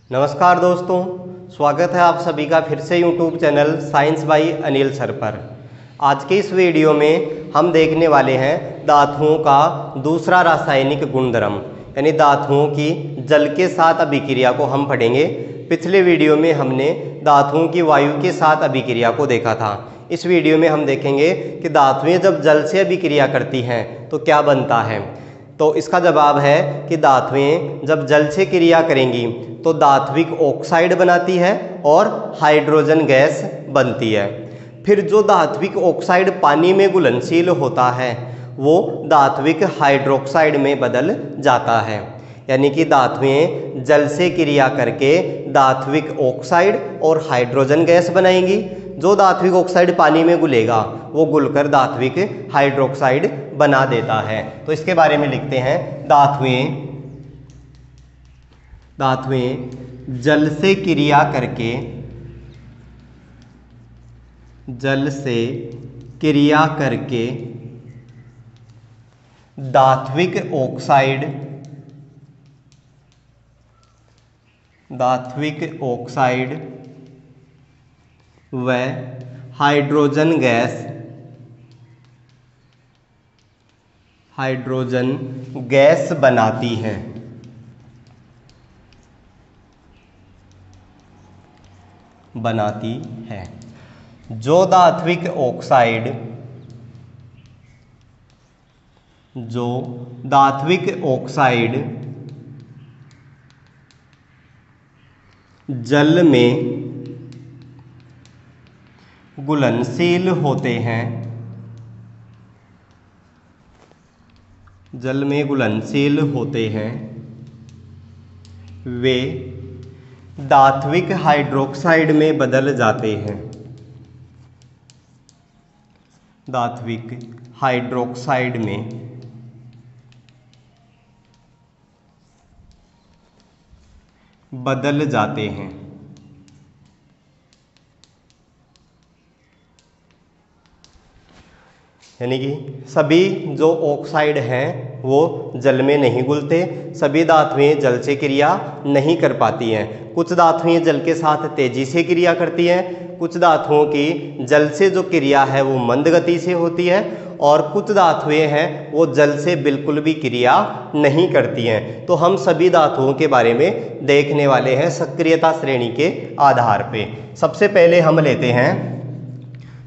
नमस्कार दोस्तों, स्वागत है आप सभी का फिर से YouTube channel science by Anil sir पर। आज के इस वीडियो में हम देखने वाले हैं धातुओं का दूसरा रासायनिक गुणधर्म, यानी धातुओं की जल के साथ अभिक्रिया को हम पढ़ेंगे। पिछले वीडियो में हमने धातुओं की वायु के साथ अभिक्रिया को देखा था। इस वीडियो में हम देखेंगे कि धातुएं जब जल से अभिक्रिया करती हैं तो क्या बनता है। तो इसका जवाब है कि धातुएं जब जल से क्रिया करेंगी तो धात्विक ऑक्साइड बनाती है और हाइड्रोजन गैस बनती है। फिर जो धात्विक ऑक्साइड पानी में घुलनशील होता है वो धात्विक हाइड्रोक्साइड में बदल जाता है, यानी कि धातुएं जल से क्रिया करके धात्विक ऑक्साइड और हाइड्रोजन गैस बनाएंगी। जो धात्विक ऑक्साइड पानी में घुलेगा वो घुलकर धात्विक हाइड्रोक्साइड बना देता है। तो इसके बारे में लिखते हैं, धातुएं जल से क्रिया करके धात्विक ऑक्साइड व हाइड्रोजन गैस बनाती हैं। जो धात्विक ऑक्साइड जल में घुलनशील होते हैं, वे धात्विक हाइड्रोक्साइड में बदल जाते हैं। यानी कि सभी जो ऑक्साइड हैं वो जल में नहीं घुलते, सभी धातुएं जल से क्रिया नहीं कर पाती हैं। कुछ धातुएं जल के साथ तेजी से क्रिया करती हैं, कुछ धातुओं की जल से जो क्रिया है वो मंद गति से होती है, और कुछ धातुएं हैं वो जल से बिल्कुल भी क्रिया नहीं करती हैं। तो हम सभी धातुओं के बारे में देखने वाले हैं सक्रियता श्रेणी के आधार पे। सबसे पहले हम लेते हैं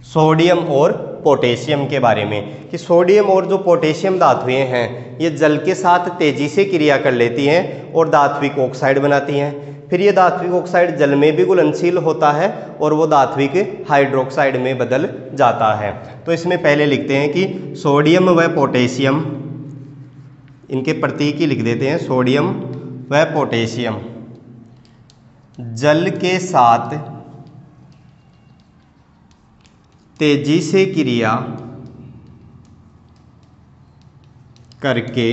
सोडियम और पोटेशियम के बारे में, कि सोडियम और जो पोटेशियम धातुएं हैं ये जल के साथ तेजी से क्रिया कर लेती हैं और धात्विक ऑक्साइड बनाती हैं। फिर ये धात्विक ऑक्साइड जल में भी घुलनशील होता है और वो धात्विक हाइड्रोक्साइड में बदल जाता है। तो इसमें पहले लिखते हैं कि सोडियम व पोटेशियम, इनके प्रतीक ही लिख देते हैं, सोडियम व पोटेशियम जल के साथ तेजी से क्रिया करके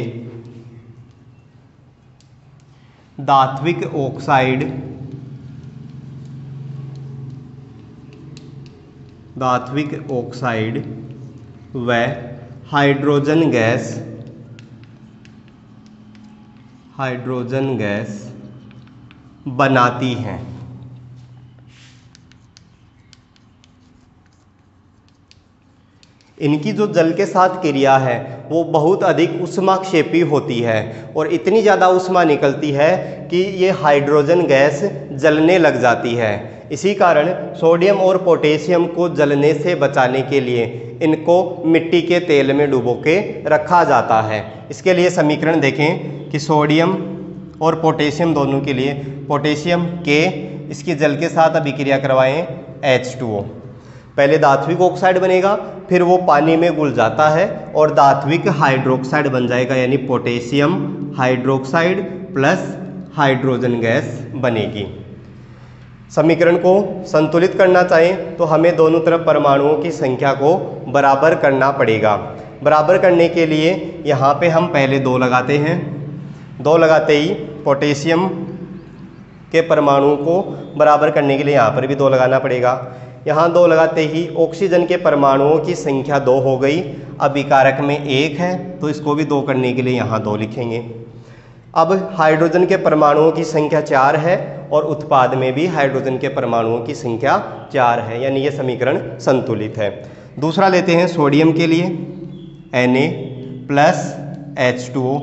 धात्विक ऑक्साइड व हाइड्रोजन गैस बनाती हैं। इनकी जो जल के साथ क्रिया है वो बहुत अधिक ऊष्माक्षेपी होती है और इतनी ज़्यादा ऊष्मा निकलती है कि ये हाइड्रोजन गैस जलने लग जाती है। इसी कारण सोडियम और पोटेशियम को जलने से बचाने के लिए इनको मिट्टी के तेल में डुबो के रखा जाता है। इसके लिए समीकरण देखें कि सोडियम और पोटेशियम दोनों के लिए, पोटेशियम के, इसकी जल के साथ अभिक्रिया करवाएं H2O। पहले धात्विक ऑक्साइड बनेगा, फिर वो पानी में घुल जाता है और धात्विक हाइड्रोक्साइड बन जाएगा, यानी potassium hydroxide plus hydrogen gas बनेगी। समीकरण को संतुलित करना चाहें तो हमें दोनों तरफ परमाणुओं की संख्या को बराबर करना पड़ेगा। बराबर करने के लिए यहाँ पे हम पहले 2 लगाते हैं। 2 लगाते ही पोटेशियम के परमाणुओं को बराबर करने के लिए यहाँ पर भी 2 लगाना पड़ेगा। यहाँ 2 लगाते ही ऑक्सीजन के परमाणुओं की संख्या 2 हो गई। अभिकारक में 1 है तो इसको भी 2 करने के लिए यहाँ 2 लिखेंगे। अब हाइड्रोजन के परमाणुओं की संख्या 4 है और उत्पाद में भी हाइड्रोजन के परमाणुओं की संख्या 4 है, यानी ये समीकरण संतुलित है। दूसरा लेते हैं सोडियम के लिए, Na+H2O।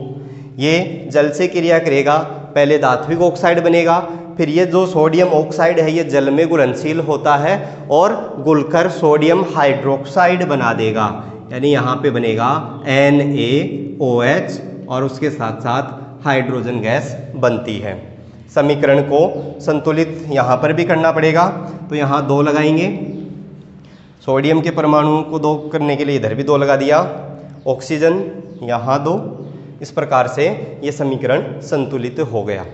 ये जल से क्रिया करेगा, पहले धात्विक ऑक्साइड बनेगा, फिर ये जो सोडियम ऑक्साइड है ये जल में घुलनशील होता है और घुलकर सोडियम हाइड्रोक्साइड बना देगा, यानी यहाँ पे बनेगा NaOH और उसके साथ साथ हाइड्रोजन गैस बनती है। समीकरण को संतुलित यहाँ पर भी करना पड़ेगा, तो यहाँ 2 लगाएंगे, सोडियम के परमाणुओं को 2 करने के लिए इधर भी 2 लगा दिया, ऑक्सीजन यहाँ 2, इस प्रकार से ये समीकरण संतुलित हो गया।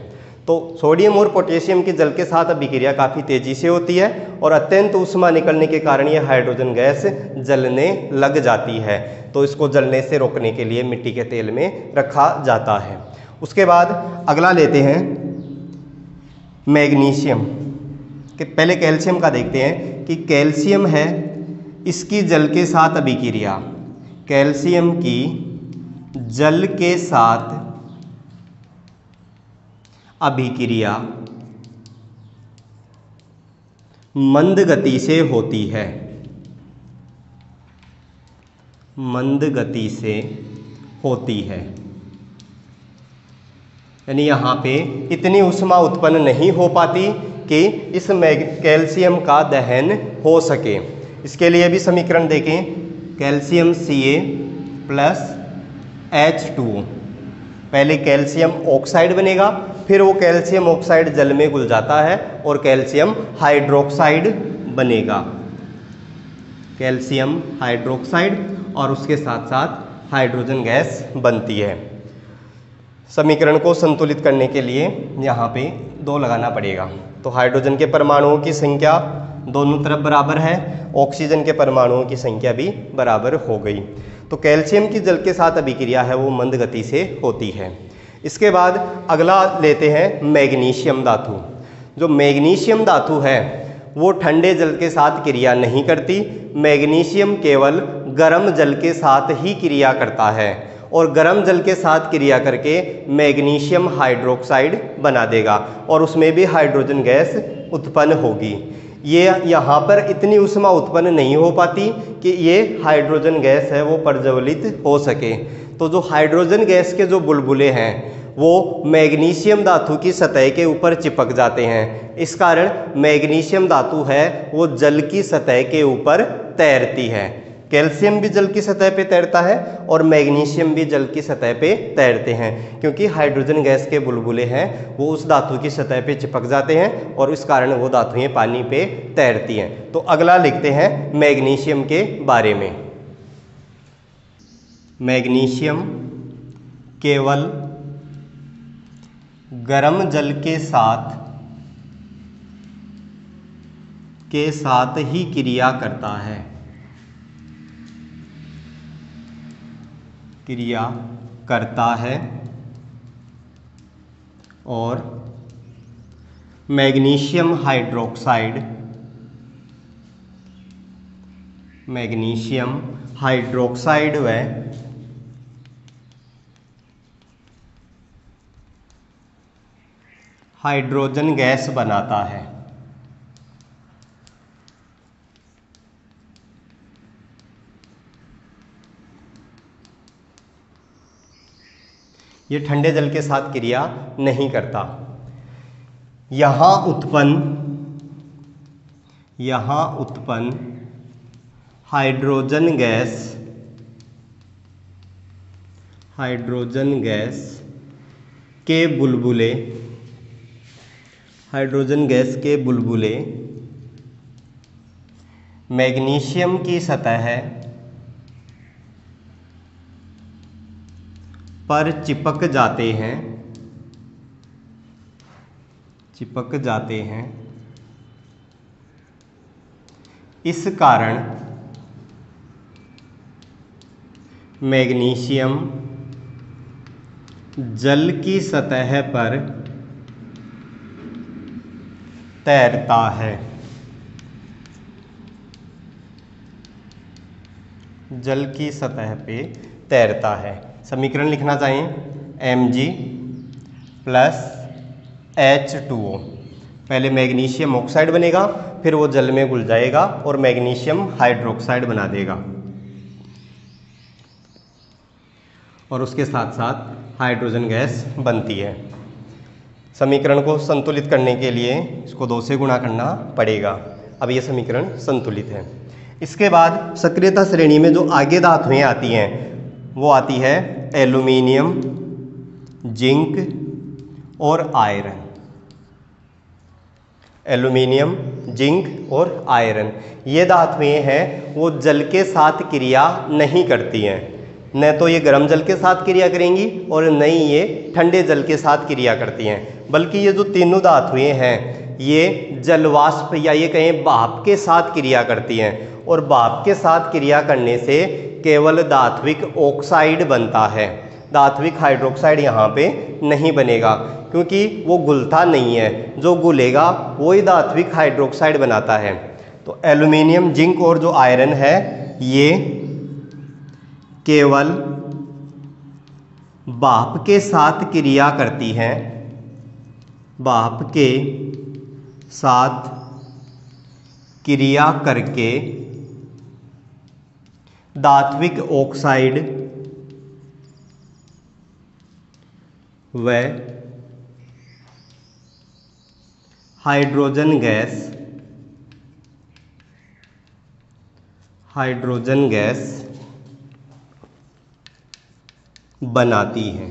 तो सोडियम और पोटेशियम की जल के साथ अभिक्रिया काफ़ी तेजी से होती है और अत्यंत ऊष्मा निकलने के कारण ये हाइड्रोजन गैस जलने लग जाती है, तो इसको जलने से रोकने के लिए मिट्टी के तेल में रखा जाता है। उसके बाद अगला लेते हैं मैग्नीशियम के, पहले कैल्शियम का देखते हैं कि कैल्शियम है, इसकी जल के साथ अभिक्रिया, कैल्शियम की जल के साथ अभिक्रिया मंद गति से होती है, मंद गति से होती है, यानी यहाँ पे इतनी ऊष्मा उत्पन्न नहीं हो पाती कि इस कैल्शियम का दहन हो सके। इसके लिए भी समीकरण देखें, कैल्शियम Ca+H2O, पहले कैल्शियम ऑक्साइड बनेगा, फिर वो कैल्शियम ऑक्साइड जल में घुल जाता है और कैल्शियम हाइड्रोक्साइड बनेगा, कैल्शियम हाइड्रोक्साइड, और उसके साथ साथ हाइड्रोजन गैस बनती है। समीकरण को संतुलित करने के लिए यहाँ पे 2 लगाना पड़ेगा, तो हाइड्रोजन के परमाणुओं की संख्या दोनों तरफ बराबर है, ऑक्सीजन के परमाणुओं की संख्या भी बराबर हो गई। तो कैल्शियम की जल के साथ अभिक्रिया है वो मंद गति से होती है। इसके बाद अगला लेते हैं मैग्नीशियम धातु। जो मैग्नीशियम धातु है वो ठंडे जल के साथ क्रिया नहीं करती, मैग्नीशियम केवल गर्म जल के साथ ही क्रिया करता है और गर्म जल के साथ क्रिया करके मैग्नीशियम हाइड्रोक्साइड बना देगा और उसमें भी हाइड्रोजन गैस उत्पन्न होगी। ये यहाँ पर इतनी ऊष्मा उत्पन्न नहीं हो पाती कि ये हाइड्रोजन गैस है वो प्रज्वलित हो सके। तो जो हाइड्रोजन गैस के जो बुलबुले हैं वो मैग्नीशियम धातु की सतह के ऊपर चिपक जाते हैं, इस कारण मैग्नीशियम धातु है वो जल की सतह के ऊपर तैरती है। कैल्शियम भी जल की सतह पे तैरता है और मैग्नीशियम भी जल की सतह पे तैरते हैं, क्योंकि हाइड्रोजन गैस के बुलबुले हैं वो उस धातु की सतह पे चिपक जाते हैं और इस कारण वो धातुएं पानी पे तैरती हैं। तो अगला लिखते हैं मैग्नीशियम के बारे में। मैग्नीशियम केवल गर्म जल के साथ ही क्रिया करता है, क्रिया करता है और मैग्नीशियम हाइड्रोक्साइड व हाइड्रोजन गैस बनाता है। ये ठंडे जल के साथ क्रिया नहीं करता। यहाँ उत्पन्न हाइड्रोजन गैस के बुलबुले मैग्नीशियम की सतह पर चिपक जाते हैं। इस कारण मैग्नीशियम जल की सतह पर तैरता है। जल की सतह पे तैरता है। समीकरण लिखना चाहें Mg प्लस H2O। पहले मैग्नीशियम ऑक्साइड बनेगा, फिर वो जल में घुल जाएगा और मैग्नीशियम हाइड्रोक्साइड बना देगा, और उसके साथ साथ हाइड्रोजन गैस बनती है। समीकरण को संतुलित करने के लिए इसको 2 से गुणा करना पड़ेगा। अब ये समीकरण संतुलित है। इसके बाद सक्रियता श्रेणी में जो आगे धातुएं आती हैं वो आती है एल्यूमिनियम, जिंक और आयरन। एल्यूमिनियम, जिंक और आयरन ये धातुएं हैं वो जल के साथ क्रिया नहीं करती हैं। न तो ये गर्म जल के साथ क्रिया करेंगी और न ही ये ठंडे जल के साथ क्रिया करती हैं, बल्कि ये जो तीनों धातुएं हैं ये जलवाष्प या ये कहें भाप के साथ क्रिया करती हैं, और भाप के साथ क्रिया करने से केवल धात्विक ऑक्साइड बनता है। धात्विक हाइड्रोक्साइड यहाँ पे नहीं बनेगा, क्योंकि वो घुलता नहीं है। जो घुलेगा वही धात्विक हाइड्रोक्साइड बनाता है। तो एल्यूमिनियम, जिंक और जो आयरन है ये केवल भाप के साथ क्रिया करती हैं, भाप के साथ क्रिया करके धात्विक ऑक्साइड व हाइड्रोजन गैस बनाती है।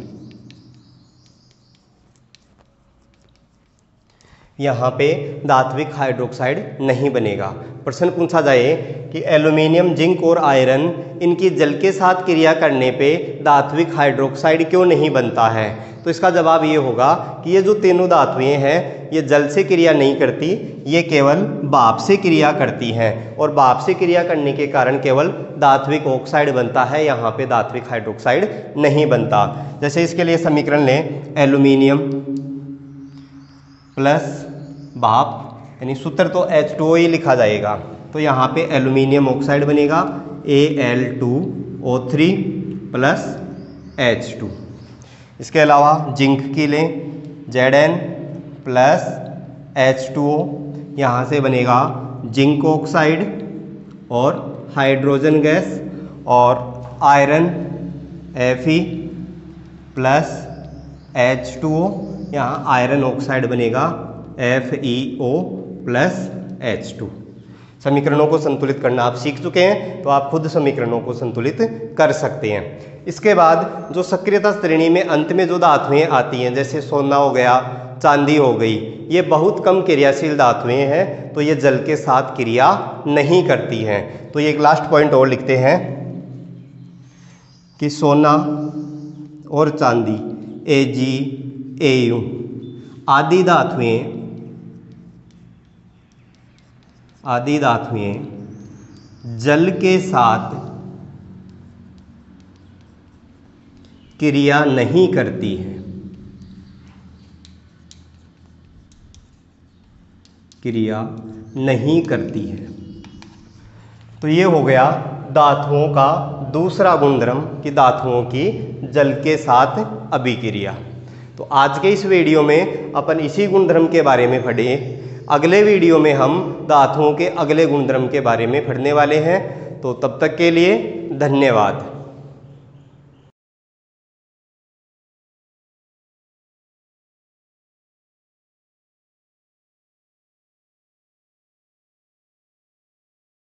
यहाँ पे धात्विक हाइड्रोक्साइड नहीं बनेगा। प्रश्न पूछा जाए कि एल्यूमिनियम, जिंक और आयरन इनकी जल के साथ क्रिया करने पे धात्विक हाइड्रोक्साइड क्यों नहीं बनता है, तो इसका जवाब ये होगा कि ये जो तीनों धातुएं हैं ये जल से क्रिया नहीं करती, ये केवल भाप से क्रिया करती हैं, और भाप से क्रिया करने के कारण केवल धात्विक ऑक्साइड बनता है, यहाँ पे धात्विक हाइड्रोक्साइड नहीं बनता। जैसे इसके लिए समीकरण लें, एल्यूमिनियम प्लस भाप, यानी सूत्र तो H2O ही लिखा जाएगा, तो यहाँ पे एल्यूमिनियम ऑक्साइड बनेगा Al2O3 प्लस H2। इसके अलावा जिंक की लें, Zn प्लस H2O, यहाँ से बनेगा जिंक ऑक्साइड और हाइड्रोजन गैस, और आयरन Fe प्लस H2O, यहाँ आयरन ऑक्साइड बनेगा FeO प्लस H2। समीकरणों को संतुलित करना आप सीख चुके हैं, तो आप खुद समीकरणों को संतुलित कर सकते हैं। इसके बाद जो सक्रियता श्रेणी में अंत में जो धातुएं आती हैं, जैसे सोना हो गया, चांदी हो गई, ये बहुत कम क्रियाशील धातुएं हैं, तो ये जल के साथ क्रिया नहीं करती हैं। तो ये एक लास्ट पॉइंट और लिखते हैं कि सोना और चांदी Ag, Au आदि धातुएं जल के साथ क्रिया नहीं करती हैं, तो ये हो गया धातुओं का दूसरा गुणधर्म कि धातुओं की जल के साथ अभिक्रिया। तो आज के इस वीडियो में अपन इसी गुणधर्म के बारे में पढ़े। अगले वीडियो में हम धातुओं के अगले गुणधर्म के बारे में पढ़ने वाले हैं। तो तब तक के लिए धन्यवाद।